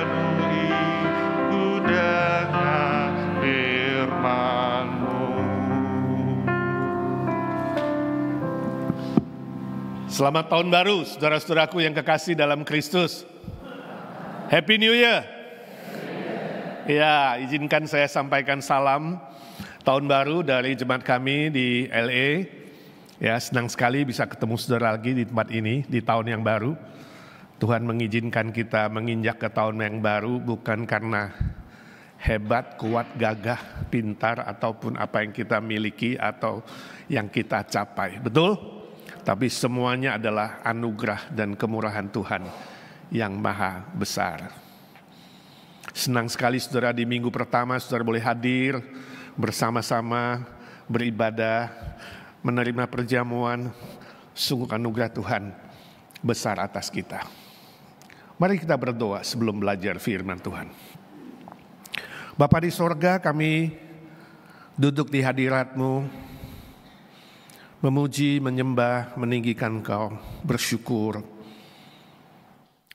penuhi ku dengan firman-Mu. Selamat tahun baru, saudara-saudaraku yang kekasih dalam Kristus. Happy New Year. Ya, izinkan saya sampaikan salam tahun baru dari jemaat kami di LA. Ya, senang sekali bisa ketemu saudara lagi di tempat ini di tahun yang baru. Tuhan mengizinkan kita menginjak ke tahun yang baru bukan karena hebat, kuat, gagah, pintar ataupun apa yang kita miliki atau yang kita capai. Betul? Tapi semuanya adalah anugerah dan kemurahan Tuhan yang maha besar. Senang sekali saudara di minggu pertama saudara boleh hadir bersama-sama beribadah, menerima perjamuan. Sungguh anugerah Tuhan besar atas kita. Mari kita berdoa sebelum belajar firman Tuhan. Bapa di sorga, kami duduk di hadirat-Mu, memuji, menyembah, meninggikan Engkau, bersyukur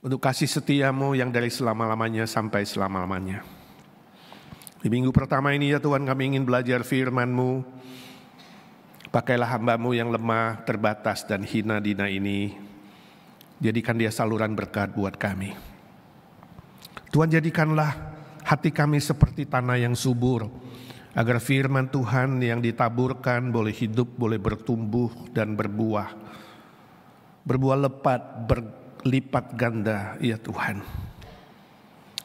untuk kasih setia-Mu yang dari selama-lamanya sampai selama-lamanya. Di minggu pertama ini ya Tuhan, kami ingin belajar firman-Mu. Pakailah hamba-Mu yang lemah, terbatas dan hina dina ini. Jadikan dia saluran berkat buat kami. Tuhan, jadikanlah hati kami seperti tanah yang subur, agar firman Tuhan yang ditaburkan boleh hidup, boleh bertumbuh dan berbuah. Berbuah lebat, berlipat ganda, ya Tuhan.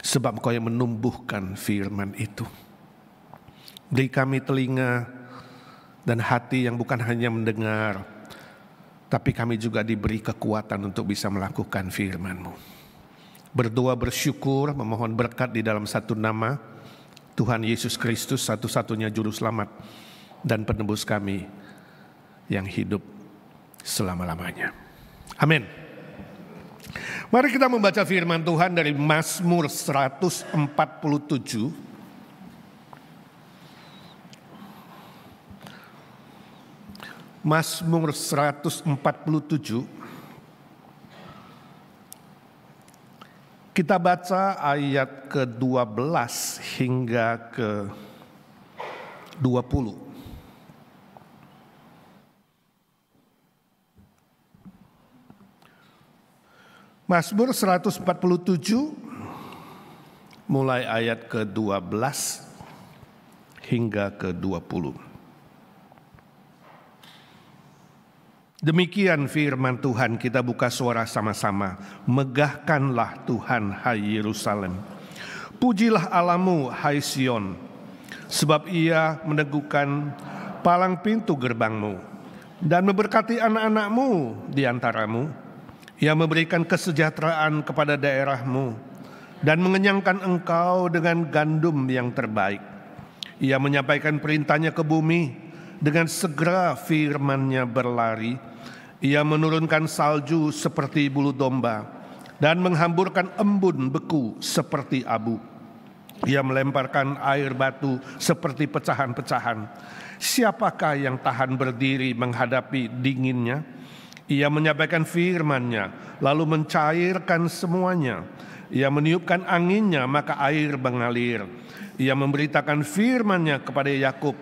Sebab Engkau yang menumbuhkan firman itu. Beri kami telinga dan hati yang bukan hanya mendengar, tapi kami juga diberi kekuatan untuk bisa melakukan firman-Mu. Berdoa bersyukur, memohon berkat di dalam satu nama, Tuhan Yesus Kristus, satu-satunya juru selamat dan penebus kami yang hidup selama-lamanya. Amin. Mari kita membaca firman Tuhan dari Mazmur 147. Mazmur 147. Kita baca ayat ke-12 hingga ke-20. Mazmur 147 mulai ayat ke-12 hingga ke-20. Demikian firman Tuhan, kita buka suara sama-sama. Megahkanlah Tuhan, hai Yerusalem. Pujilah Allahmu, hai Sion. Sebab ia meneguhkan palang pintu gerbangmu dan memberkati anak-anakmu di antaramu. Ia memberikan kesejahteraan kepada daerahmu dan mengenyangkan engkau dengan gandum yang terbaik. Ia menyampaikan perintahnya ke bumi, dengan segera firman-Nya berlari. Ia menurunkan salju seperti bulu domba dan menghamburkan embun beku seperti abu. Ia melemparkan air batu seperti pecahan-pecahan. Siapakah yang tahan berdiri menghadapi dinginnya? Ia menyampaikan firman-Nya lalu mencairkan semuanya. Ia meniupkan anginnya maka air mengalir. Ia memberitakan firman-Nya kepada Yakub,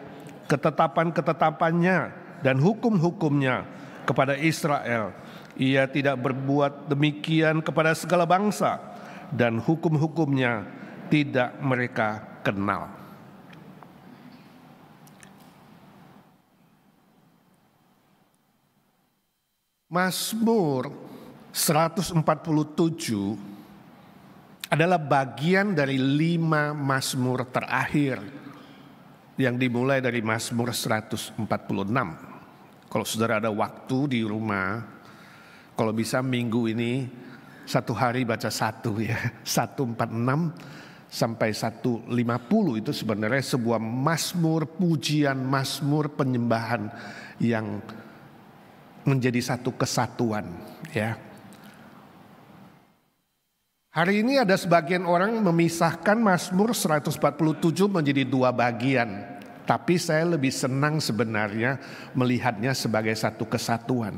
ketetapan-ketetapannya dan hukum-hukumnya kepada Israel. Ia tidak berbuat demikian kepada segala bangsa, dan hukum-hukumnya tidak mereka kenal. Mazmur 147 adalah bagian dari 5 mazmur terakhir yang dimulai dari Mazmur 146. Kalau saudara ada waktu di rumah, kalau bisa minggu ini satu hari baca satu ya. 146 sampai 150 itu sebenarnya sebuah mazmur pujian, mazmur penyembahan yang menjadi satu kesatuan ya. Hari ini ada sebagian orang memisahkan Mazmur 147 menjadi 2 bagian. Tapi saya lebih senang sebenarnya melihatnya sebagai satu kesatuan.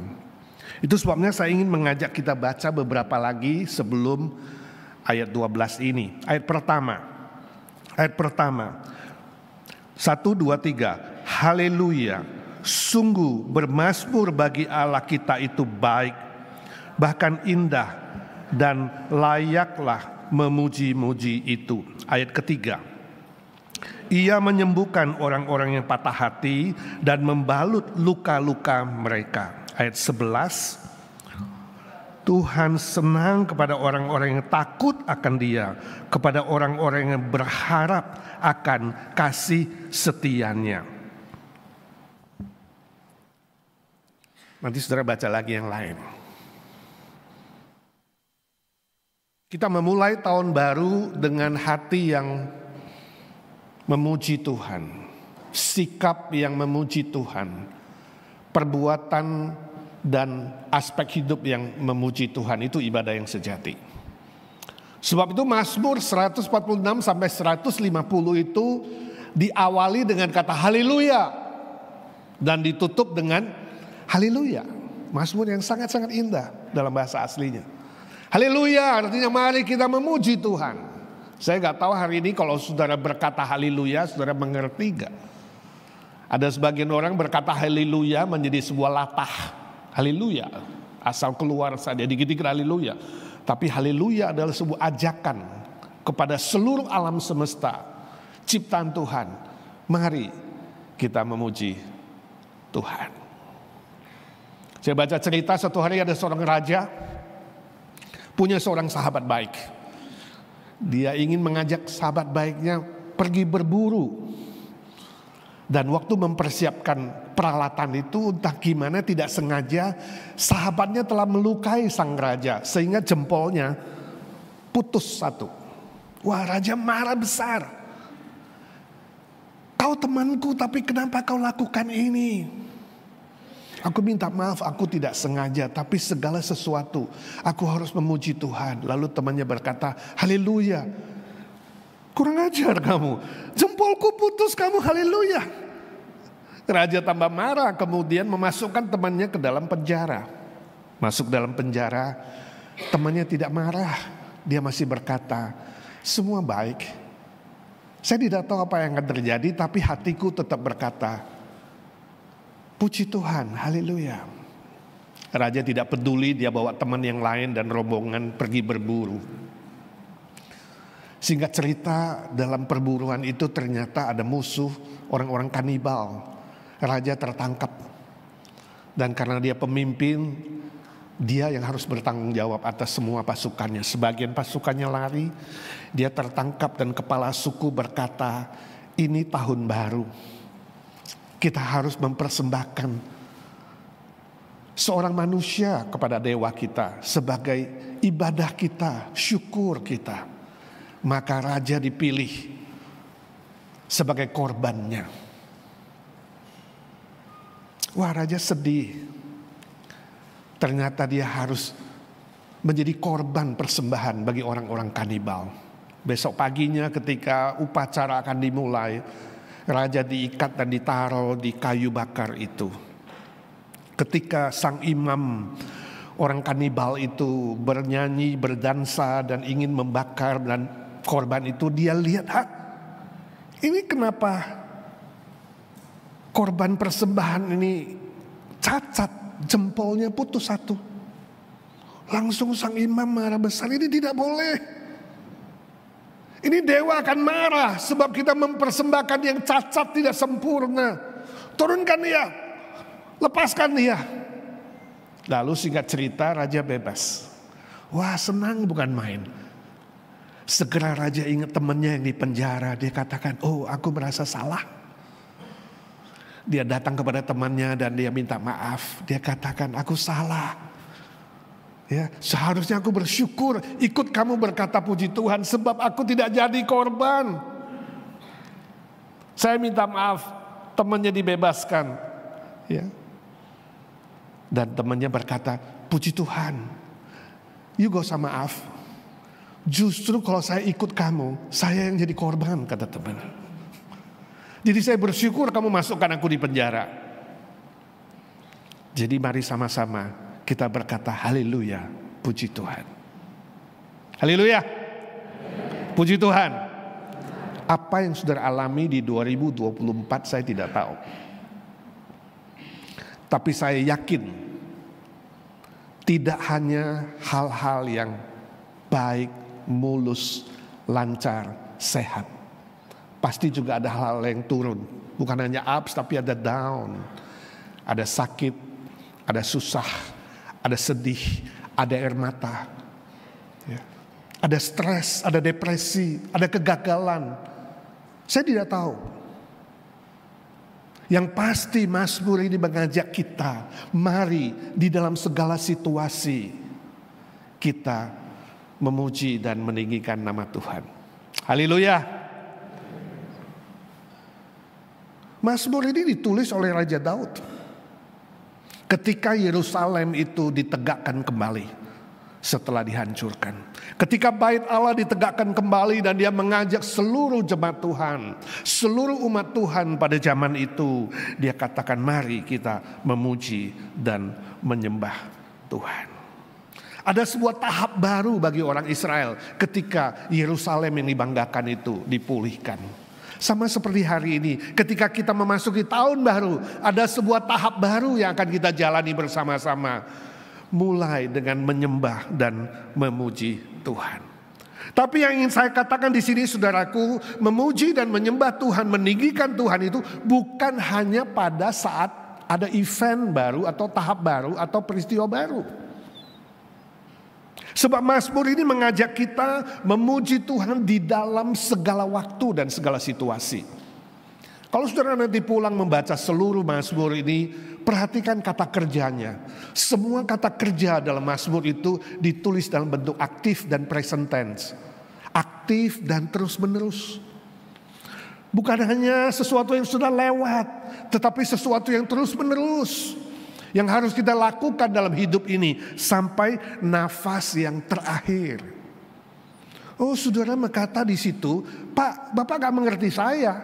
Itu sebabnya saya ingin mengajak kita baca beberapa lagi sebelum ayat 12 ini. Ayat pertama. 1, 2, 3. Haleluya. Sungguh bermazmur bagi Allah kita itu baik, bahkan indah, dan layaklah memuji-muji itu. Ayat ketiga. Ia menyembuhkan orang-orang yang patah hati dan membalut luka-luka mereka. Ayat 11. Tuhan senang kepada orang-orang yang takut akan Dia, kepada orang-orang yang berharap akan kasih setianya. Nanti saudara baca lagi yang lain. Kita memulai tahun baru dengan hati yang memuji Tuhan, sikap yang memuji Tuhan, perbuatan dan aspek hidup yang memuji Tuhan. Itu ibadah yang sejati. Sebab itu Mazmur 146 sampai 150 itu diawali dengan kata haleluya dan ditutup dengan haleluya. Mazmur yang sangat-sangat indah dalam bahasa aslinya. Haleluya artinya mari kita memuji Tuhan. Saya gak tahu hari ini kalau saudara berkata haleluya, saudara mengerti gak? Ada sebagian orang berkata haleluya menjadi sebuah latah. Haleluya, asal keluar saja dikit-dikit haleluya. Tapi haleluya adalah sebuah ajakan kepada seluruh alam semesta, ciptaan Tuhan. Mari kita memuji Tuhan. Saya baca cerita suatu hari ada seorang raja punya seorang sahabat baik. Dia ingin mengajak sahabat baiknya pergi berburu. Dan waktu mempersiapkan peralatan itu entah gimana tidak sengaja sahabatnya telah melukai sang raja. Sehingga jempolnya putus satu. Wah, raja marah besar. Kau temanku tapi kenapa kau lakukan ini? Aku minta maaf, aku tidak sengaja, tapi segala sesuatu aku harus memuji Tuhan. Lalu temannya berkata, haleluya. Kurang ajar kamu, jempolku putus kamu haleluya. Raja tambah marah, kemudian memasukkan temannya ke dalam penjara. Masuk dalam penjara, temannya tidak marah. Dia masih berkata, semua baik. Saya tidak tahu apa yang akan terjadi, tapi hatiku tetap berkata, puji Tuhan, haleluya. Raja tidak peduli, dia bawa teman yang lain dan rombongan pergi berburu. Singkat cerita, dalam perburuan itu ternyata ada musuh, orang-orang kanibal. Raja tertangkap. Dan karena dia pemimpin, dia yang harus bertanggung jawab atas semua pasukannya. Sebagian pasukannya lari, dia tertangkap dan kepala suku berkata, ini tahun baru. Kita harus mempersembahkan seorang manusia kepada dewa kita sebagai ibadah kita, syukur kita. Maka raja dipilih sebagai korbannya. Wah, raja sedih. Ternyata dia harus menjadi korban persembahan bagi orang-orang kanibal. Besok paginya ketika upacara akan dimulai, raja diikat dan ditaruh di kayu bakar itu. Ketika sang imam orang kanibal itu bernyanyi, berdansa dan ingin membakar dan korban itu, dia lihat, ini kenapa korban persembahan ini cacat, jempolnya putus satu. Langsung sang imam marah besar, ini tidak boleh. Ini dewa akan marah sebab kita mempersembahkan yang cacat, tidak sempurna. Turunkan dia, lepaskan dia. Lalu singkat cerita raja bebas. Wah, senang bukan main. Segera raja ingat temannya yang di penjara. Dia katakan, oh aku merasa salah. Dia datang kepada temannya dan dia minta maaf. Dia katakan, aku salah. Ya, seharusnya aku bersyukur ikut kamu berkata puji Tuhan sebab aku tidak jadi korban. Saya minta maaf, temannya dibebaskan. Ya. Dan temannya berkata, puji Tuhan, you gak usah maaf. Justru kalau saya ikut kamu, saya yang jadi korban, kata teman. Jadi saya bersyukur kamu masukkan aku di penjara. Jadi mari sama-sama kita berkata haleluya, puji Tuhan. Haleluya, puji Tuhan. Apa yang saudara alami di 2024 saya tidak tahu. Tapi saya yakin tidak hanya hal-hal yang baik, mulus, lancar, sehat. Pasti juga ada hal-hal yang turun. Bukan hanya ups tapi ada down. Ada sakit, ada susah, ada sedih, ada air mata. Ya. Ada stres, ada depresi, ada kegagalan. Saya tidak tahu. Yang pasti Mazmur ini mengajak kita, mari di dalam segala situasi kita memuji dan meninggikan nama Tuhan. Haleluya. Mazmur ini ditulis oleh Raja Daud ketika Yerusalem itu ditegakkan kembali setelah dihancurkan. Ketika bait Allah ditegakkan kembali dan dia mengajak seluruh jemaat Tuhan, seluruh umat Tuhan pada zaman itu, dia katakan mari kita memuji dan menyembah Tuhan. Ada sebuah tahap baru bagi orang Israel ketika Yerusalem yang dibanggakan itu dipulihkan. Sama seperti hari ini, ketika kita memasuki tahun baru, ada sebuah tahap baru yang akan kita jalani bersama-sama. Mulai dengan menyembah dan memuji Tuhan. Tapi yang ingin saya katakan di sini saudaraku, memuji dan menyembah Tuhan, meninggikan Tuhan itu bukan hanya pada saat ada event baru atau tahap baru atau peristiwa baru. Sebab Mazmur ini mengajak kita memuji Tuhan di dalam segala waktu dan segala situasi. Kalau saudara nanti pulang membaca seluruh Mazmur ini, perhatikan kata kerjanya. Semua kata kerja dalam Mazmur itu ditulis dalam bentuk aktif dan present tense. Aktif dan terus menerus. Bukan hanya sesuatu yang sudah lewat, tetapi sesuatu yang terus menerus. Yang harus kita lakukan dalam hidup ini sampai nafas yang terakhir. Oh, saudara berkata di situ, Pak, Bapak gak mengerti saya.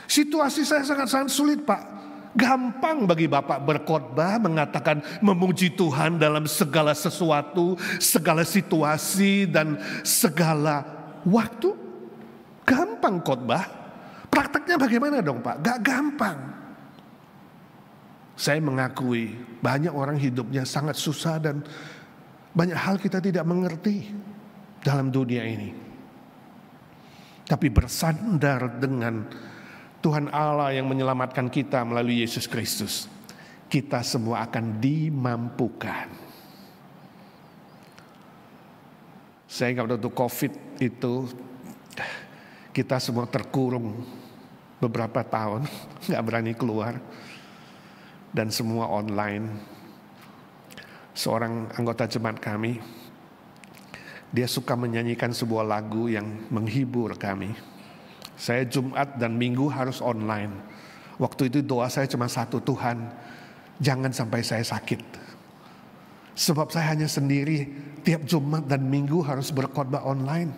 Situasi saya sangat sulit, Pak. Gampang bagi Bapak berkhotbah mengatakan memuji Tuhan dalam segala sesuatu, segala situasi dan segala waktu. Gampang khotbah. Prakteknya bagaimana dong, Pak? Gak gampang. Saya mengakui banyak orang hidupnya sangat susah dan banyak hal kita tidak mengerti dalam dunia ini. Tapi bersandar dengan Tuhan Allah yang menyelamatkan kita melalui Yesus Kristus, kita semua akan dimampukan. Saya ingat waktu COVID itu kita semua terkurung beberapa tahun, gak berani keluar. Dan semua online. Seorang anggota jemaat kami, dia suka menyanyikan sebuah lagu yang menghibur kami. Saya Jumat dan Minggu harus online. Waktu itu doa saya cuma satu, Tuhan jangan sampai saya sakit. Sebab saya hanya sendiri, tiap Jumat dan Minggu harus berkhotbah online.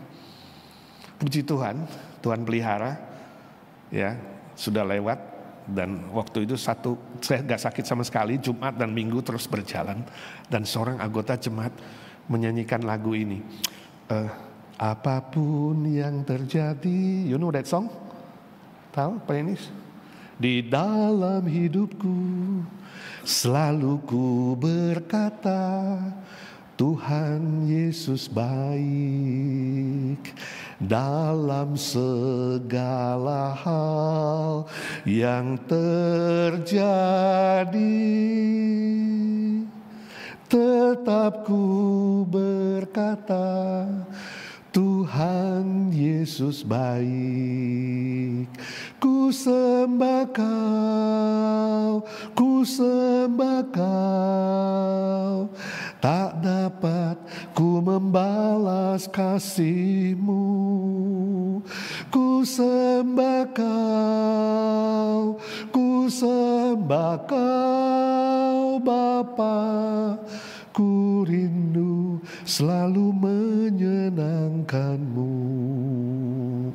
Puji Tuhan, Tuhan pelihara, ya sudah lewat. Dan waktu itu saya gak sakit sama sekali, Jumat dan Minggu terus berjalan. Dan seorang anggota jemaat menyanyikan lagu ini. Apapun yang terjadi, you know that song? Tahu apa ini? Di dalam hidupku selalu ku berkata, Tuhan Yesus baik dalam segala hal yang terjadi. Tetap ku berkata, Tuhan Yesus baik. Ku sembah Kau, ku sembah Kau. Tak dapat ku membalas kasih-Mu. Ku sembah Kau, ku sembah Kau Bapa. Ku rindu selalu menyenangkan-Mu.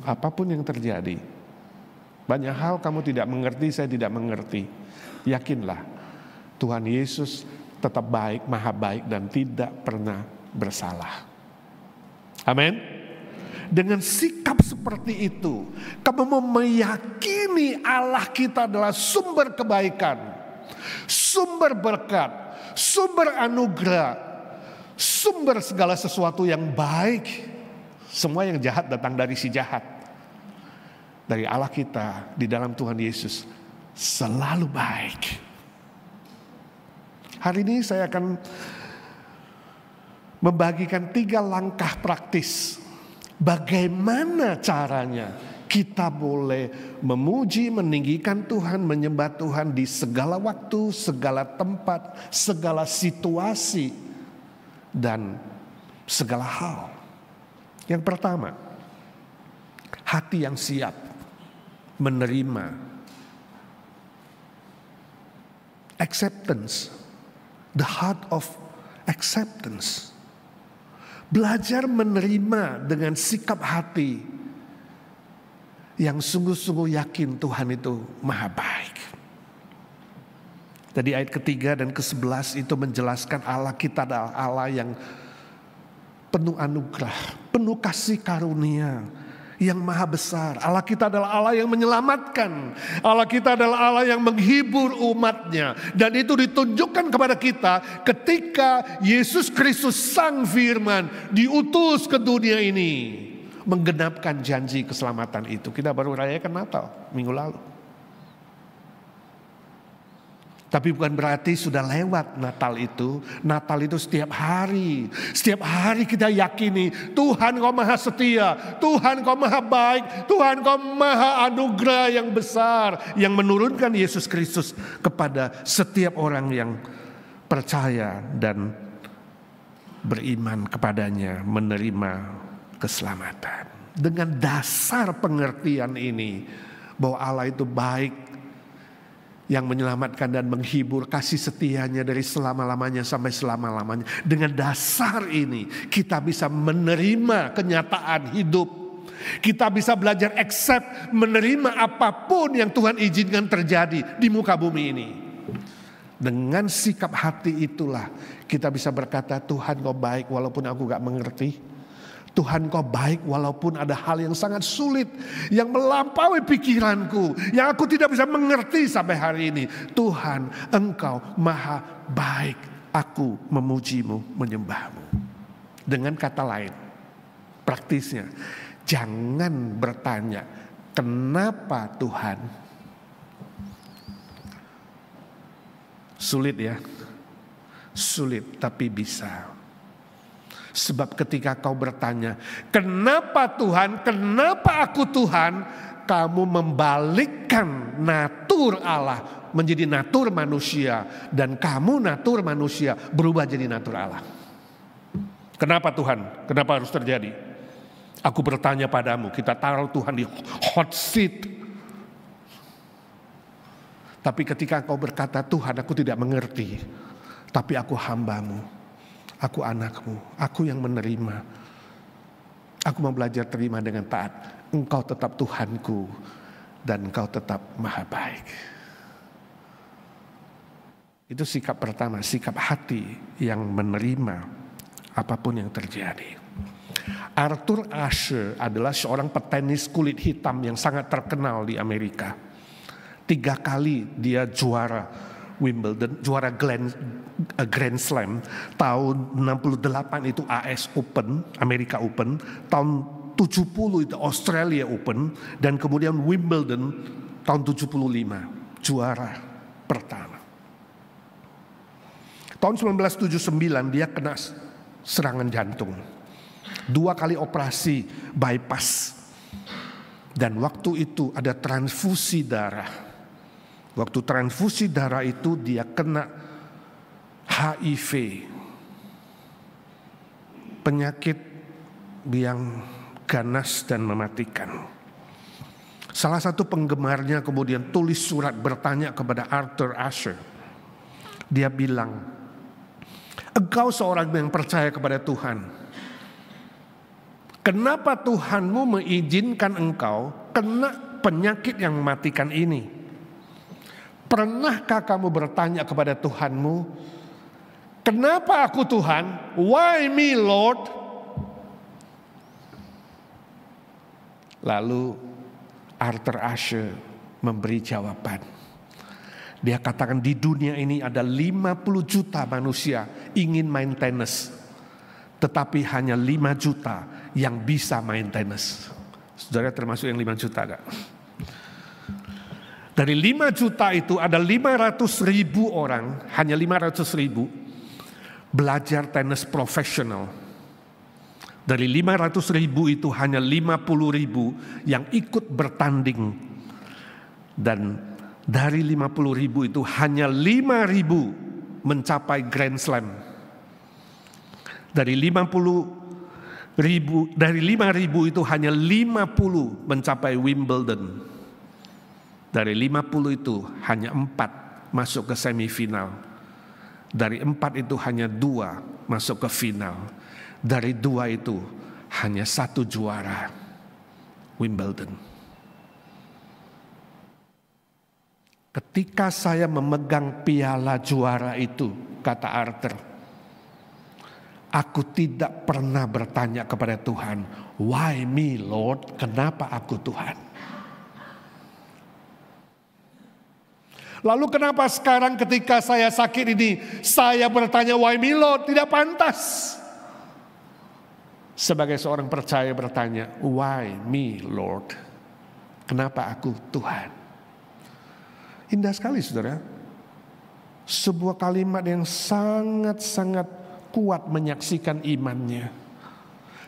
Apapun yang terjadi, banyak hal kamu tidak mengerti, saya tidak mengerti. Yakinlah, Tuhan Yesus tetap baik, maha baik dan tidak pernah bersalah. Amin. Dengan sikap seperti itu, kamu meyakini Allah kita adalah sumber kebaikan, sumber berkat, sumber anugerah, sumber segala sesuatu yang baik. Semua yang jahat datang dari si jahat. Dari Allah kita di dalam Tuhan Yesus selalu baik. Hari ini saya akan membagikan 3 langkah praktis. Bagaimana caranya kita boleh memuji, meninggikan Tuhan, menyembah Tuhan di segala waktu, segala tempat, segala situasi, dan segala hal. Yang pertama, hati yang siap menerima, acceptance, the heart of acceptance. Belajar menerima dengan sikap hati yang sungguh-sungguh yakin Tuhan itu maha baik. Tadi ayat ketiga dan ke-11 itu menjelaskan Allah kita adalah Allah yang penuh anugerah, penuh kasih karunia, yang maha besar. Allah kita adalah Allah yang menyelamatkan. Allah kita adalah Allah yang menghibur umatnya. Dan itu ditunjukkan kepada kita ketika Yesus Kristus Sang Firman diutus ke dunia ini, menggenapkan janji keselamatan itu. Kita baru rayakan Natal minggu lalu. Tapi bukan berarti sudah lewat Natal itu. Natal itu setiap hari. Setiap hari kita yakini Tuhan kau maha setia. Tuhan kau maha baik. Tuhan kau maha anugerah yang besar. Yang menurunkan Yesus Kristus kepada setiap orang yang percaya dan beriman kepadanya, menerima keselamatan. Dengan dasar pengertian ini bahwa Allah itu baik, yang menyelamatkan dan menghibur, kasih setianya dari selama-lamanya sampai selama-lamanya. Dengan dasar ini kita bisa menerima kenyataan hidup. Kita bisa belajar accept, menerima apapun yang Tuhan izinkan terjadi di muka bumi ini. Dengan sikap hati itulah kita bisa berkata, Tuhan kau baik walaupun aku gak mengerti. Tuhan kau baik walaupun ada hal yang sangat sulit, yang melampaui pikiranku, yang aku tidak bisa mengerti sampai hari ini. Tuhan engkau maha baik, aku memujimu, menyembahmu. Dengan kata lain, praktisnya, jangan bertanya, kenapa Tuhan? Sulit ya, sulit tapi bisa. Sebab ketika kau bertanya, kenapa Tuhan, kenapa aku Tuhan? Kamu membalikkan natur Allah menjadi natur manusia. Dan kamu natur manusia berubah jadi natur Allah. Kenapa Tuhan? Kenapa harus terjadi? Aku bertanya padamu, kita taruh Tuhan di hot seat. Tapi ketika kau berkata, Tuhan aku tidak mengerti, tapi aku hambamu. Aku anakmu, aku yang menerima. Aku mau belajar terima dengan taat. Engkau tetap Tuhanku dan engkau tetap maha baik. Itu sikap pertama, sikap hati yang menerima apapun yang terjadi. Arthur Ashe adalah seorang petenis kulit hitam yang sangat terkenal di Amerika. 3 kali dia juara Wimbledon, juara Grand Slam. Tahun 68 itu AS Open, Amerika Open. Tahun 70 itu Australia Open. Dan kemudian Wimbledon tahun 75, juara pertama. Tahun 1979 dia kena serangan jantung. 2 kali operasi bypass. Dan waktu itu ada transfusi darah. Waktu transfusi darah itu dia kena HIV. Penyakit yang ganas dan mematikan. Salah satu penggemarnya kemudian tulis surat bertanya kepada Arthur Ashe. Dia bilang, engkau seorang yang percaya kepada Tuhan. Kenapa Tuhanmu mengizinkan engkau kena penyakit yang mematikan ini? Pernahkah kamu bertanya kepada Tuhanmu, kenapa aku Tuhan? Why me Lord? Lalu Arthur Ashe memberi jawaban. Dia katakan di dunia ini ada 50 juta manusia ingin main tenis, tetapi hanya 5 juta yang bisa main tenis. Saudara termasuk yang 5 juta gak? Dari 5 juta itu ada 500.000 orang, hanya 500.000 belajar tenis profesional. Dari 500.000 itu hanya 50.000 yang ikut bertanding. Dan dari 50.000 itu hanya 5.000 mencapai Grand Slam. Dari 5.000 itu hanya 50 mencapai Wimbledon. Dari 50 itu hanya 4 masuk ke semifinal. Dari 4 itu hanya 2 masuk ke final. Dari 2 itu hanya 1 juara Wimbledon. Ketika saya memegang piala juara itu, kata Arthur, aku tidak pernah bertanya kepada Tuhan, why me Lord? Kenapa aku Tuhan? Lalu kenapa sekarang ketika saya sakit ini, saya bertanya why me Lord? Tidak pantas. Sebagai seorang percaya bertanya, why me Lord? Kenapa aku Tuhan? Indah sekali saudara. Sebuah kalimat yang sangat-sangat kuat menyaksikan imannya.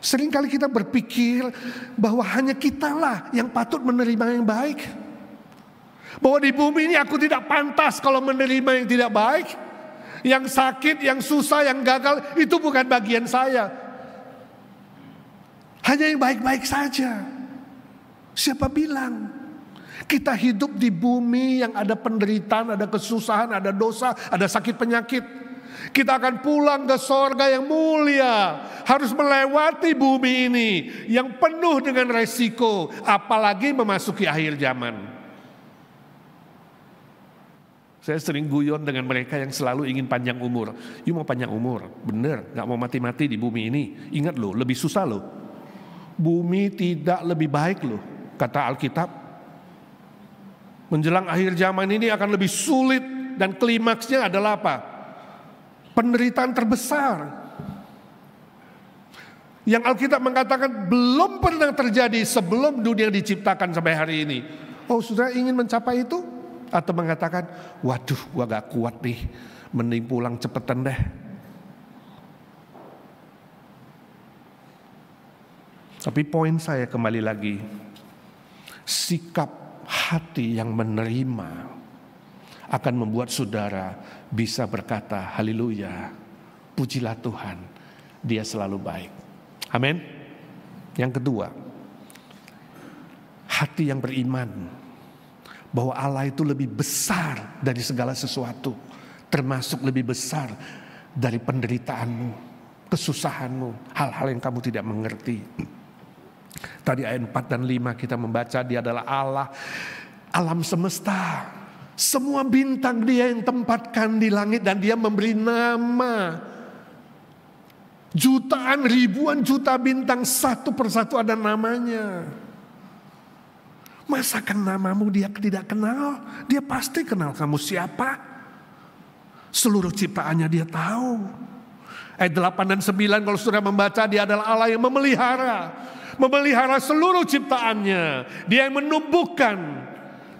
Seringkali kita berpikir bahwa hanya kitalah yang patut menerima yang baik. Bahwa di bumi ini aku tidak pantas kalau menerima yang tidak baik. Yang sakit, yang susah, yang gagal, itu bukan bagian saya. Hanya yang baik-baik saja. Siapa bilang? Kita hidup di bumi yang ada penderitaan, ada kesusahan, ada dosa, ada sakit penyakit. Kita akan pulang ke sorga yang mulia. Harus melewati bumi ini yang penuh dengan resiko. Apalagi memasuki akhir zaman. Saya sering guyon dengan mereka yang selalu ingin panjang umur. You mau panjang umur? Bener, gak mau mati-mati di bumi ini. Ingat loh, lebih susah loh. Bumi tidak lebih baik loh, kata Alkitab. Menjelang akhir zaman ini akan lebih sulit. Dan klimaksnya adalah apa? Penderitaan terbesar. Yang Alkitab mengatakan belum pernah terjadi sebelum dunia diciptakan sampai hari ini. Oh, saudara ingin mencapai itu? Atau mengatakan, waduh gua gak kuat nih, mending pulang cepetan deh. Tapi poin saya kembali lagi, sikap hati yang menerima akan membuat saudara bisa berkata, haleluya, pujilah Tuhan, Dia selalu baik. Amin. Yang kedua, hati yang beriman bahwa Allah itu lebih besar dari segala sesuatu, termasuk lebih besar dari penderitaanmu, kesusahanmu, hal-hal yang kamu tidak mengerti. Tadi ayat 4 dan 5 kita membaca Dia adalah Allah alam semesta. Semua bintang Dia yang tempatkan di langit dan Dia memberi nama. Jutaan, ribuan juta bintang, satu persatu ada namanya. Masakan namamu Dia tidak kenal? Dia pasti kenal kamu siapa. Seluruh ciptaannya Dia tahu. Ayat 8 dan 9 kalau sudah membaca, Dia adalah Allah yang memelihara seluruh ciptaannya. Dia yang menumbuhkan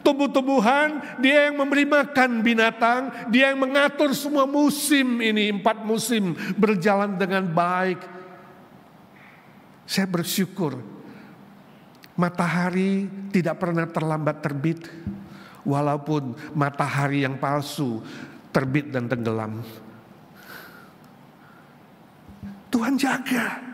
tumbuh-tumbuhan, Dia yang memberi makan binatang, Dia yang mengatur semua musim ini, 4 musim berjalan dengan baik. Saya bersyukur matahari tidak pernah terlambat terbit, walaupun matahari yang palsu terbit dan tenggelam. Tuhan jaga.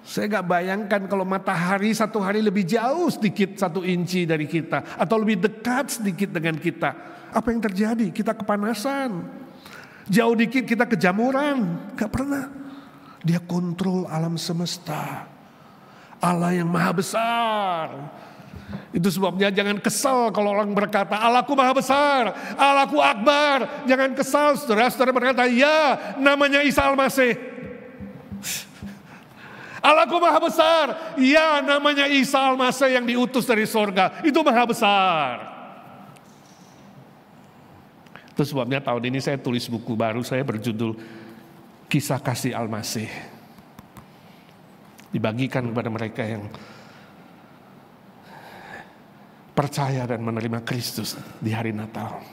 Saya gak bayangkan kalau matahari satu hari lebih jauh sedikit 1 inci dari kita, atau lebih dekat sedikit dengan kita. Apa yang terjadi? Kita kepanasan. Jauh dikit kita kejamuran. Gak pernah. Dia kontrol alam semesta. Allah yang maha besar, Itu sebabnya jangan kesal kalau orang berkata, Allahku maha besar, Allahku akbar. Jangan kesal, saudara-saudara berkata, ya namanya Isa Al-Masih. Allahku maha besar, ya namanya Isa Al-Masih yang diutus dari sorga. Itu maha besar. Itu sebabnya tahun ini saya tulis buku baru saya berjudul Kisah Kasih Al-Masih. Dibagikan kepada mereka yang percaya dan menerima Kristus di hari Natal.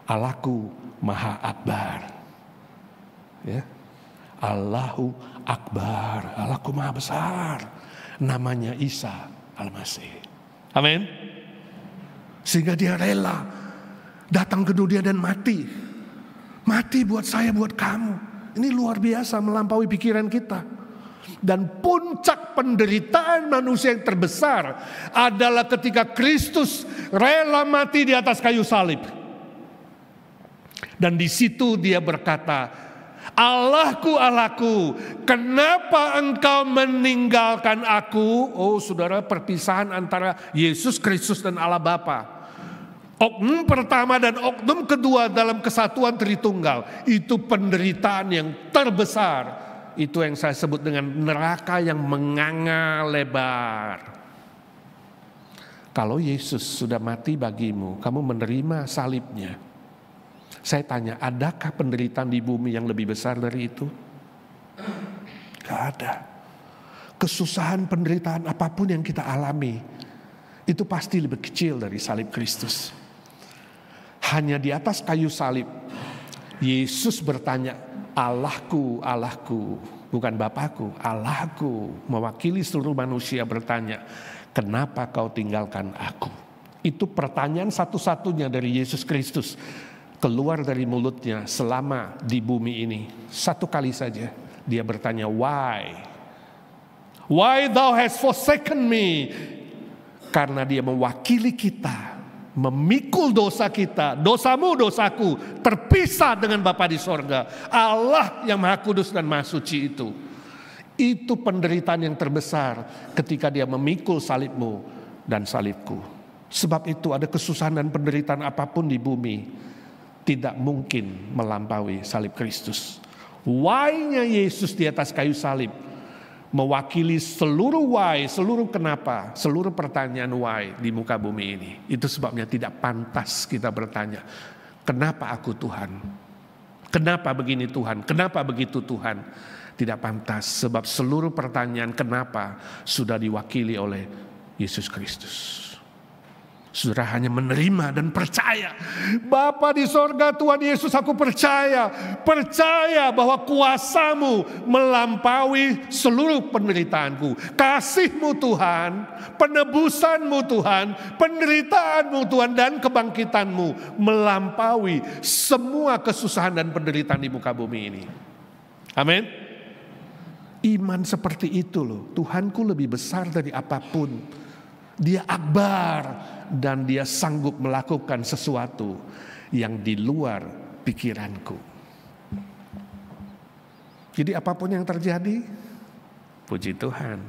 Allahku maha akbar. Ya. Allahu akbar. Allahku maha besar. Namanya Isa Al-Masih. Amin. Sehingga dia rela datang ke dunia dan mati. Mati buat saya, buat kamu. Ini luar biasa, melampaui pikiran kita. Dan puncak penderitaan manusia yang terbesar adalah ketika Kristus rela mati di atas kayu salib. Dan di situ dia berkata, Allahku, Allahku, kenapa engkau meninggalkan aku? Oh saudara, perpisahan antara Yesus Kristus dan Allah Bapa. Oknum pertama dan oknum kedua dalam kesatuan Tritunggal. Itu penderitaan yang terbesar. Itu yang saya sebut dengan neraka yang menganga lebar. Kalau Yesus sudah mati bagimu, kamu menerima salibnya. Saya tanya, adakah penderitaan di bumi yang lebih besar dari itu? Gak ada. Kesusahan penderitaan apapun yang kita alami, itu pasti lebih kecil dari salib Kristus. Hanya di atas kayu salib, Yesus bertanya, Allahku, Allahku, bukan Bapakku, Allahku, mewakili seluruh manusia bertanya, kenapa kau tinggalkan aku? Itu pertanyaan satu-satunya dari Yesus Kristus keluar dari mulutnya selama di bumi ini. Satu kali saja dia bertanya, why? Why thou hast forsaken me? Karena dia mewakili kita, memikul dosa kita, dosamu, dosaku, terpisah dengan Bapa di sorga. Allah yang maha kudus dan maha suci itu. Itu penderitaan yang terbesar ketika dia memikul salibmu dan salibku. Sebab itu ada kesusahan dan penderitaan apapun di bumi tidak mungkin melampaui salib Kristus. Why-nya Yesus di atas kayu salib mewakili seluruh why, seluruh kenapa, seluruh pertanyaan why di muka bumi ini. Itu sebabnya tidak pantas kita bertanya, kenapa aku Tuhan? Kenapa begini Tuhan? Kenapa begitu Tuhan? Tidak pantas, sebab seluruh pertanyaan kenapa sudah diwakili oleh Yesus Kristus. Saudara hanya menerima dan percaya. Bapa di sorga, Tuhan Yesus, aku percaya. Percaya bahwa kuasamu melampaui seluruh penderitaanku. Kasihmu Tuhan, penebusanmu Tuhan, penderitaanmu Tuhan, dan kebangkitanmu melampaui semua kesusahan dan penderitaan di muka bumi ini. Amin. Iman seperti itu loh. Tuhanku lebih besar dari apapun. Dia akbar. Dan dia sanggup melakukan sesuatu yang di luar pikiranku. Jadi apapun yang terjadi, puji Tuhan,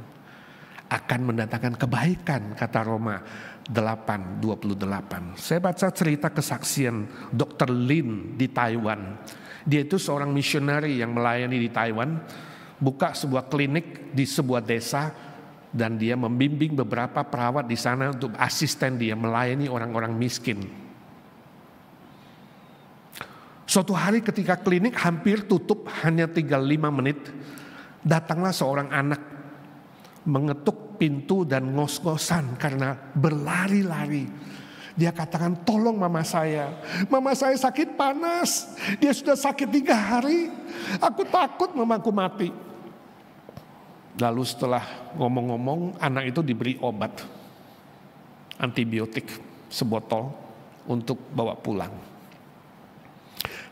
akan mendatangkan kebaikan, kata Roma 8:28. Saya baca cerita kesaksian Dr. Lin di Taiwan. Dia itu seorang misionari yang melayani di Taiwan, buka sebuah klinik di sebuah desa. Dan dia membimbing beberapa perawat di sana untuk asisten dia melayani orang-orang miskin. Suatu hari ketika klinik hampir tutup, hanya tinggal 5 menit, datanglah seorang anak mengetuk pintu dan ngos-ngosan karena berlari-lari. Dia katakan, tolong mama saya sakit panas, dia sudah sakit 3 hari, aku takut mamaku mati. Lalu setelah ngomong-ngomong, anak itu diberi obat antibiotik sebotol untuk bawa pulang.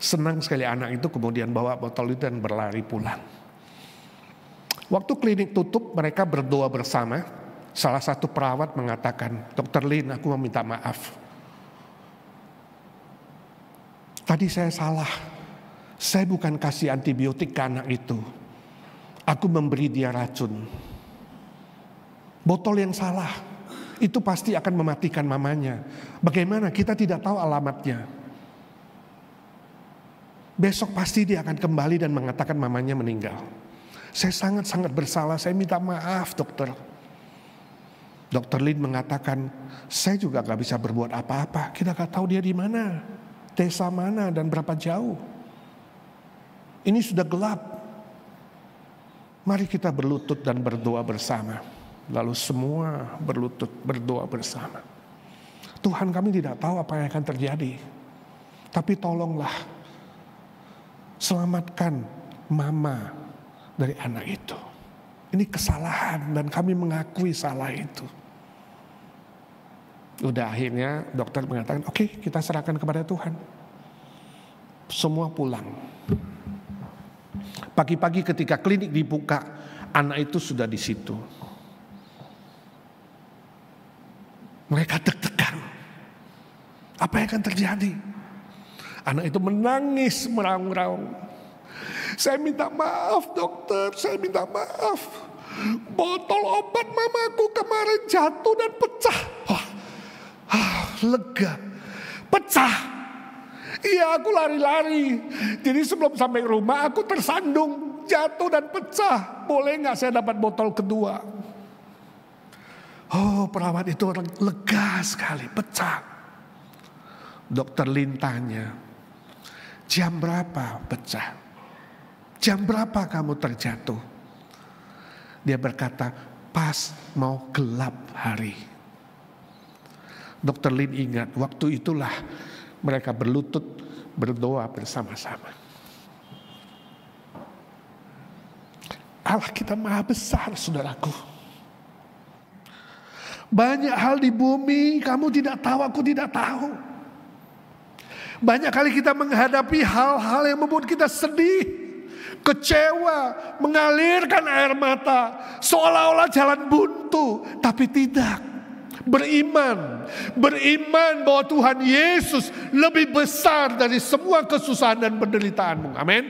Senang sekali anak itu kemudian bawa botol itu dan berlari pulang. Waktu klinik tutup, mereka berdoa bersama. Salah satu perawat mengatakan, Dr. Lin, aku meminta maaf. Tadi saya salah. Saya bukan kasih antibiotik ke anak itu. Aku memberi dia racun. Botol yang salah itu pasti akan mematikan mamanya. Bagaimana? Kita tidak tahu alamatnya. Besok pasti dia akan kembali dan mengatakan mamanya meninggal. Saya sangat-sangat bersalah, saya minta maaf dokter. Dokter Lin mengatakan, saya juga gak bisa berbuat apa-apa. Kita gak tahu dia di mana, desa mana dan berapa jauh. Ini sudah gelap. Mari kita berlutut dan berdoa bersama. Lalu semua berlutut berdoa bersama. Tuhan, kami tidak tahu apa yang akan terjadi. Tapi tolonglah selamatkan mama dari anak itu. Ini kesalahan dan kami mengakui salah itu. Udah akhirnya dokter mengatakan, oke, kita serahkan kepada Tuhan. Semua pulang. Pagi-pagi ketika klinik dibuka, anak itu sudah di situ. Mereka deg-degan. Apa yang akan terjadi? Anak itu menangis meraung-raung. Saya minta maaf dokter, saya minta maaf. Botol obat mamaku kemarin jatuh dan pecah. Lega, pecah. Iya, aku lari-lari. Jadi sebelum sampai rumah aku tersandung, jatuh dan pecah. Boleh gak saya dapat botol kedua? Oh, perawat itu orang lega sekali, pecah. Dokter Lin tanya, jam berapa pecah? Jam berapa kamu terjatuh? Dia berkata, pas mau gelap hari. Dokter Lin ingat, waktu itulah mereka berlutut berdoa bersama-sama. Allah kita maha besar, saudaraku. Banyak hal di bumi kamu tidak tahu, aku tidak tahu. Banyak kali kita menghadapi hal-hal yang membuat kita sedih, kecewa, mengalirkan air mata, seolah-olah jalan buntu, tapi tidak. Beriman bahwa Tuhan Yesus lebih besar dari semua kesusahan dan penderitaanmu. Amin.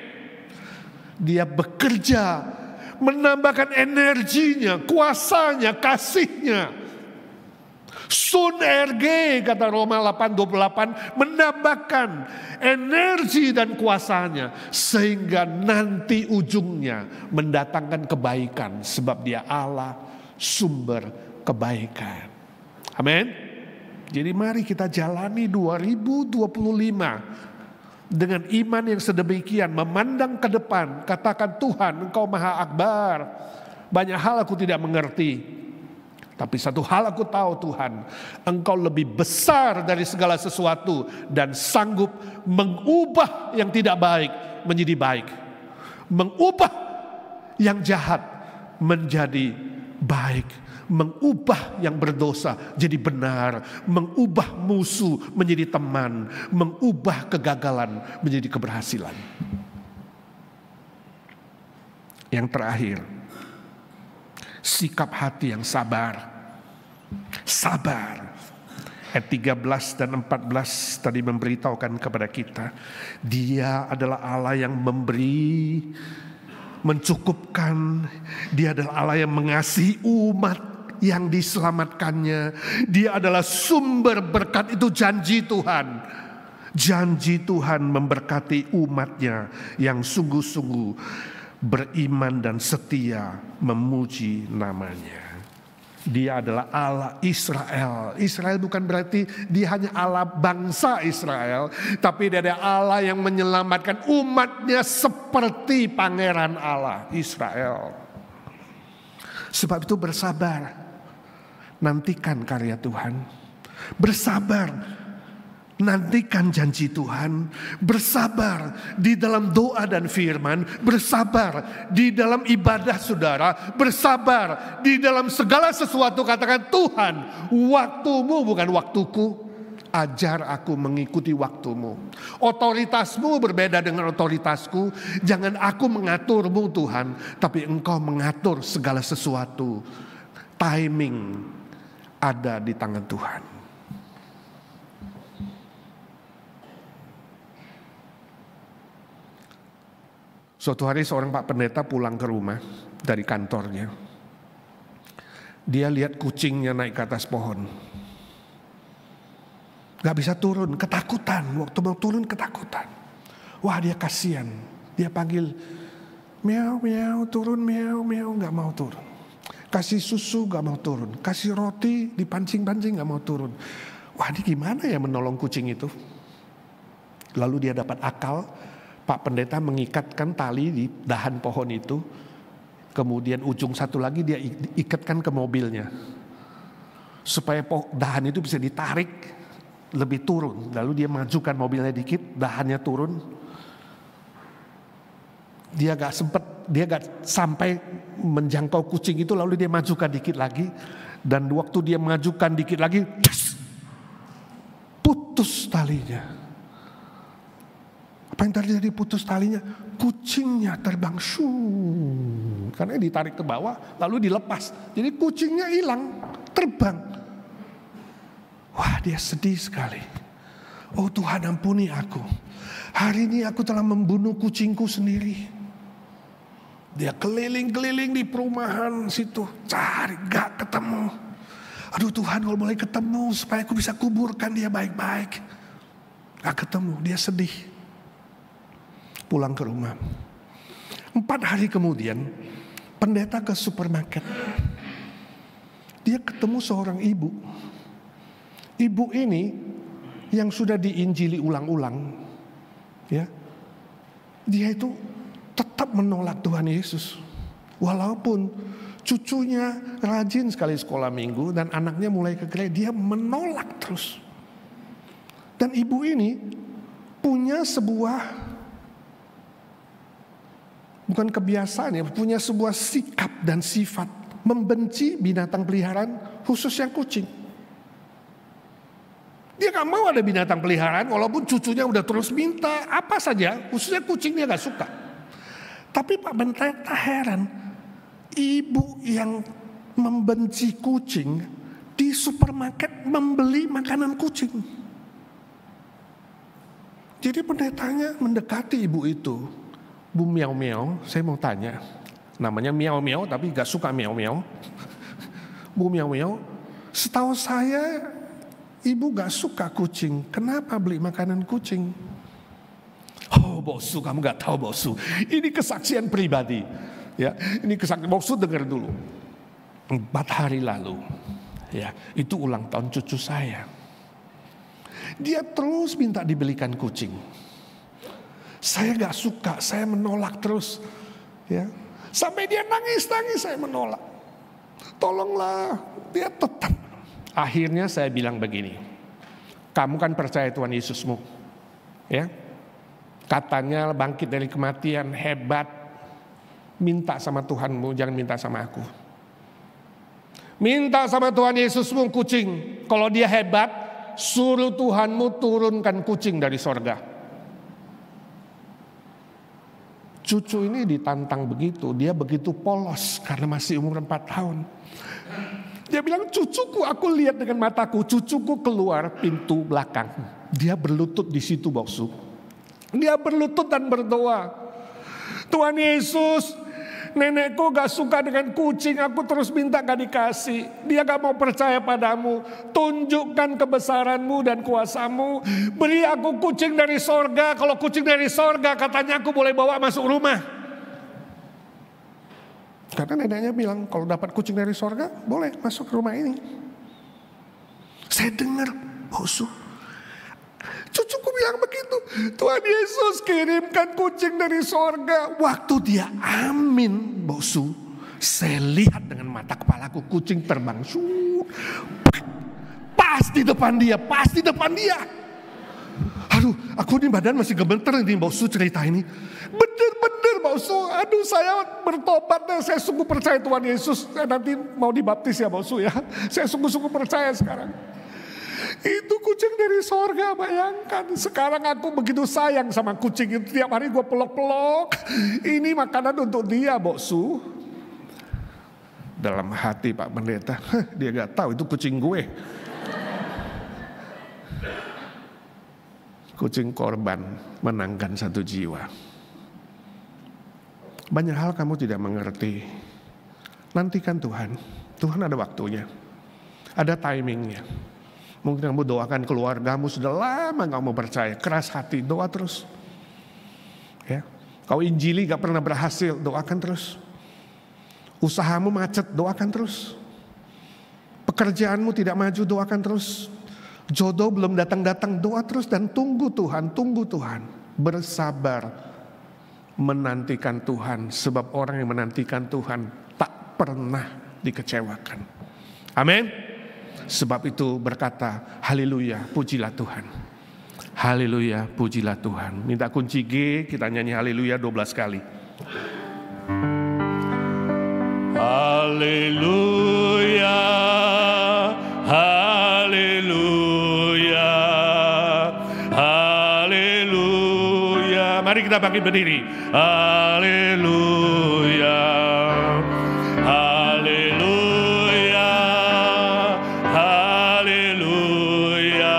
Dia bekerja, menambahkan energinya, kuasanya, kasihnya. Sun erge, kata Roma 8:28, menambahkan energi dan kuasanya sehingga nanti ujungnya mendatangkan kebaikan, sebab dia Allah sumber kebaikan. Amin. Jadi mari kita jalani 2025 dengan iman yang sedemikian, memandang ke depan, katakan, Tuhan Engkau Maha Akbar. Banyak hal aku tidak mengerti, tapi satu hal aku tahu, Tuhan, Engkau lebih besar dari segala sesuatu dan sanggup mengubah yang tidak baik menjadi baik, mengubah yang jahat menjadi baik, mengubah yang berdosa jadi benar, mengubah musuh menjadi teman, mengubah kegagalan menjadi keberhasilan. Yang terakhir, sikap hati yang sabar. Sabar. Ayat 13 dan 14 tadi memberitahukan kepada kita, Dia adalah Allah yang memberi, mencukupkan. Dia adalah Allah yang mengasihi umat yang diselamatkannya. Dia adalah sumber berkat, itu janji Tuhan. Janji Tuhan memberkati umatnya yang sungguh-sungguh beriman dan setia memuji namanya. Dia adalah Allah Israel. Israel bukan berarti dia hanya Allah bangsa Israel, tapi dia adalah Allah yang menyelamatkan umatnya seperti pangeran Allah Israel. Sebab itu bersabar, nantikan karya Tuhan. Bersabar, nantikan janji Tuhan. Bersabar di dalam doa dan firman. Bersabar di dalam ibadah saudara. Bersabar di dalam segala sesuatu. Katakan, Tuhan, waktumu bukan waktuku. Ajar aku mengikuti waktumu. Otoritasmu berbeda dengan otoritasku. Jangan aku mengaturmu Tuhan, tapi Engkau mengatur segala sesuatu. Timing ada di tangan Tuhan. Suatu hari seorang Pak Pendeta pulang ke rumah dari kantornya. Dia lihat kucingnya naik ke atas pohon. Gak bisa turun, ketakutan. Waktu mau turun ketakutan. Wah, dia kasihan. Dia panggil, meow, meow, turun, meow, meow. Gak mau turun. Kasih susu gak mau turun. Kasih roti dipancing-pancing gak mau turun. Wah, ini gimana ya menolong kucing itu? Lalu dia dapat akal. Pak pendeta mengikatkan tali di dahan pohon itu. Kemudian ujung satu lagi dia ikatkan ke mobilnya. Supaya dahan itu bisa ditarik lebih turun. Lalu dia majukan mobilnya dikit, dahannya turun. Dia gak sampai menjangkau kucing itu, lalu dia majukan dikit lagi. Dan waktu dia majukan dikit lagi, yes, putus talinya. Apa yang terjadi? Putus talinya, kucingnya terbang karena ditarik ke bawah lalu dilepas. Jadi kucingnya hilang, terbang. Wah, dia sedih sekali. Oh Tuhan, ampuni aku. Hari ini aku telah membunuh kucingku sendiri. Dia keliling-keliling di perumahan situ, cari gak ketemu. Aduh Tuhan, kalau boleh ketemu supaya aku bisa kuburkan dia baik-baik. Gak ketemu, dia sedih. Pulang ke rumah. 4 hari kemudian pendeta ke supermarket. Dia ketemu seorang ibu. Ibu ini yang sudah diinjili ulang-ulang, ya, dia itu tetap menolak Tuhan Yesus. Walaupun cucunya rajin sekali sekolah minggu dan anaknya mulai ke gereja, dia menolak terus. Dan ibu ini punya sebuah, bukan kebiasaan ya, punya sebuah sikap dan sifat membenci binatang peliharaan, khususnya kucing. Dia gak mau ada binatang peliharaan walaupun cucunya udah terus minta apa saja, khususnya kucing dia gak suka. Tapi Pak pendeta heran, ibu yang membenci kucing di supermarket membeli makanan kucing. Jadi pendetanya mendekati ibu itu. Bu Miao Miao, saya mau tanya, namanya Miao Miao tapi gak suka Miao Miao. Bu Miao Miao, setahu saya ibu gak suka kucing, kenapa beli makanan kucing? Oh Bosu, kamu gak tahu Bosu, ini kesaksian pribadi. Ya, ini kesaksian, Bosu dengar dulu. 4 hari lalu, ya, itu ulang tahun cucu saya. Dia terus minta dibelikan kucing. Saya gak suka, saya menolak terus, ya. Sampai dia nangis-nangis, saya menolak. Tolonglah, dia tetap. Akhirnya saya bilang begini, kamu kan percaya Tuhan Yesusmu, ya, katanya bangkit dari kematian, hebat. Minta sama Tuhanmu, jangan minta sama aku. Minta sama Tuhan Yesusmu kucing. Kalau dia hebat, suruh Tuhanmu turunkan kucing dari sorga. Cucu ini ditantang begitu, dia begitu polos karena masih umur 4 tahun. Dia bilang, cucuku, aku lihat dengan mataku, cucuku keluar pintu belakang. Dia berlutut di situ, Boksu. Dia berlutut dan berdoa. Tuhan Yesus, nenekku gak suka dengan kucing, aku terus minta gak dikasih. Dia gak mau percaya padamu. Tunjukkan kebesaranmu dan kuasamu. Beri aku kucing dari sorga. Kalau kucing dari sorga, katanya aku boleh bawa masuk rumah. Karena neneknya bilang, kalau dapat kucing dari sorga, boleh masuk ke rumah ini. Saya dengar, Bosu, cucuku bilang begitu. Tuhan Yesus kirimkan kucing dari sorga. Waktu dia amin, Bosu, saya lihat dengan mata kepalaku kucing terbang. Pas di depan dia, pas di depan dia. Aduh, aku ini badan masih gemeter nih, Bosu, cerita ini. Bener-bener, Bosu. Aduh, saya bertobat deh. Saya sungguh percaya Tuhan Yesus. Saya nanti mau dibaptis ya, Bosu ya. Saya sungguh-sungguh percaya sekarang. Itu kucing dari sorga, bayangkan. Sekarang aku begitu sayang sama kucing itu. Tiap hari gue pelok-pelok. Ini makanan untuk dia, Bosu. Dalam hati Pak Pendeta, dia gak tahu itu kucing gue. Kucing korban menangkan 1 jiwa. Banyak hal kamu tidak mengerti. Nantikan Tuhan. Tuhan ada waktunya, ada timingnya. Mungkin kamu doakan keluargamu sudah lama gak mau percaya, keras hati, doa terus. Ya, kau injili gak pernah berhasil, doakan terus. Usahamu macet, doakan terus. Pekerjaanmu tidak maju, doakan terus. Jodoh belum datang-datang, doa terus dan tunggu Tuhan, tunggu Tuhan. Bersabar menantikan Tuhan, sebab orang yang menantikan Tuhan tak pernah dikecewakan. Amin. Sebab itu berkata, haleluya, pujilah Tuhan. Haleluya, pujilah Tuhan. Minta kunci G, kita nyanyi haleluya 12 kali. Haleluya, haleluya, haleluya. Mari kita bangkit berdiri. Haleluya, haleluya, haleluya,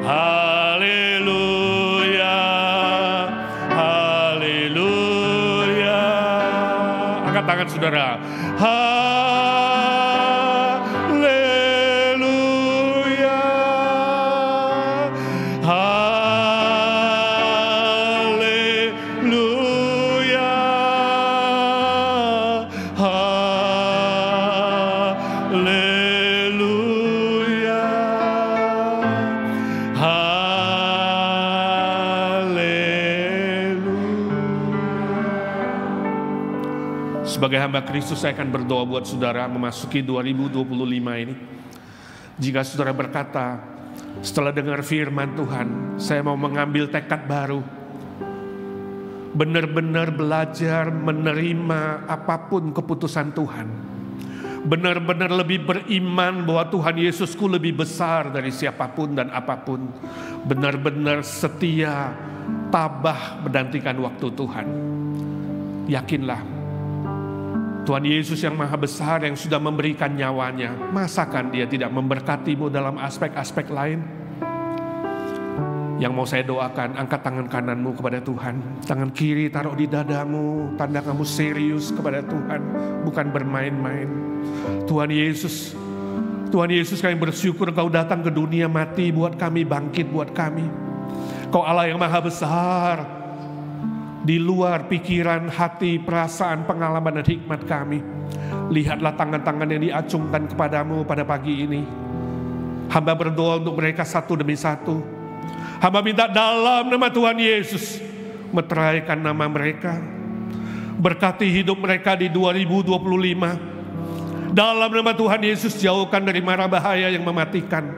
haleluya, haleluya. Angkat tangan saudara. Haleluya, haleluya, haleluya, haleluya. Sebagai hamba Kristus, saya akan berdoa buat saudara memasuki 2025 ini. Jika saudara berkata, setelah dengar firman Tuhan, saya mau mengambil tekad baru, benar-benar belajar menerima apapun keputusan Tuhan, benar-benar lebih beriman bahwa Tuhan Yesusku lebih besar dari siapapun dan apapun, benar-benar setia, tabah menantikan waktu Tuhan. Yakinlah, Tuhan Yesus yang maha besar yang sudah memberikan nyawanya, masakan dia tidak memberkatimu dalam aspek-aspek lain? Yang mau saya doakan, angkat tangan kananmu kepada Tuhan, tangan kiri taruh di dadamu, tanda kamu serius kepada Tuhan, bukan bermain-main. Tuhan Yesus, kami bersyukur Kau datang ke dunia mati buat kami, bangkit buat kami. Kau Allah yang maha besar, di luar pikiran, hati, perasaan, pengalaman dan hikmat kami. Lihatlah tangan-tangan yang diacungkan kepadamu pada pagi ini. Hamba berdoa untuk mereka satu demi satu. Hamba minta dalam nama Tuhan Yesus, meteraikan nama mereka. Berkati hidup mereka di 2025. Dalam nama Tuhan Yesus, jauhkan dari mara bahaya yang mematikan.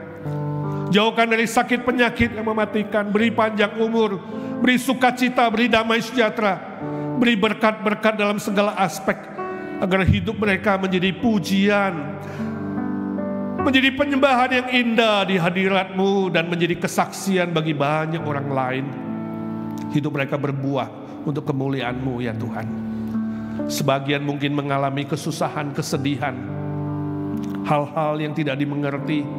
Jauhkan dari sakit penyakit yang mematikan. Beri panjang umur, beri sukacita, beri damai sejahtera, beri berkat-berkat dalam segala aspek, agar hidup mereka menjadi pujian, menjadi penyembahan yang indah di hadirat-Mu, dan menjadi kesaksian bagi banyak orang lain. Hidup mereka berbuah untuk kemuliaan-Mu ya Tuhan. Sebagian mungkin mengalami kesusahan, kesedihan, hal-hal yang tidak dimengerti.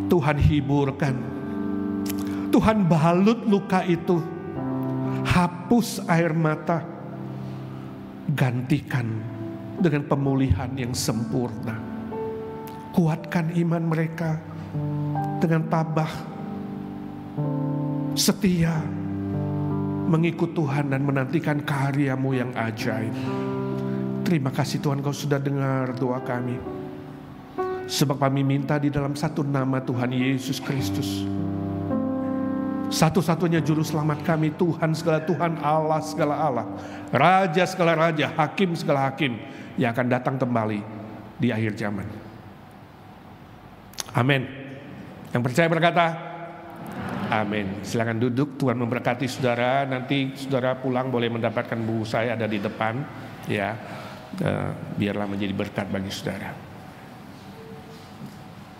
Tuhan hiburkan, Tuhan balut luka itu, hapus air mata, gantikan dengan pemulihan yang sempurna. Kuatkan iman mereka dengan tabah, setia, mengikut Tuhan dan menantikan karya-Mu yang ajaib. Terima kasih Tuhan, Kau sudah dengar doa kami. Sebab kami minta di dalam satu nama Tuhan Yesus Kristus, satu-satunya juru selamat kami, Tuhan segala Tuhan, Allah segala Allah, Raja segala Raja, Hakim segala Hakim, yang akan datang kembali di akhir zaman. Amin. Yang percaya berkata amin. Silakan duduk, Tuhan memberkati saudara. Nanti saudara pulang boleh mendapatkan buku saya ada di depan, ya, biarlah menjadi berkat bagi saudara.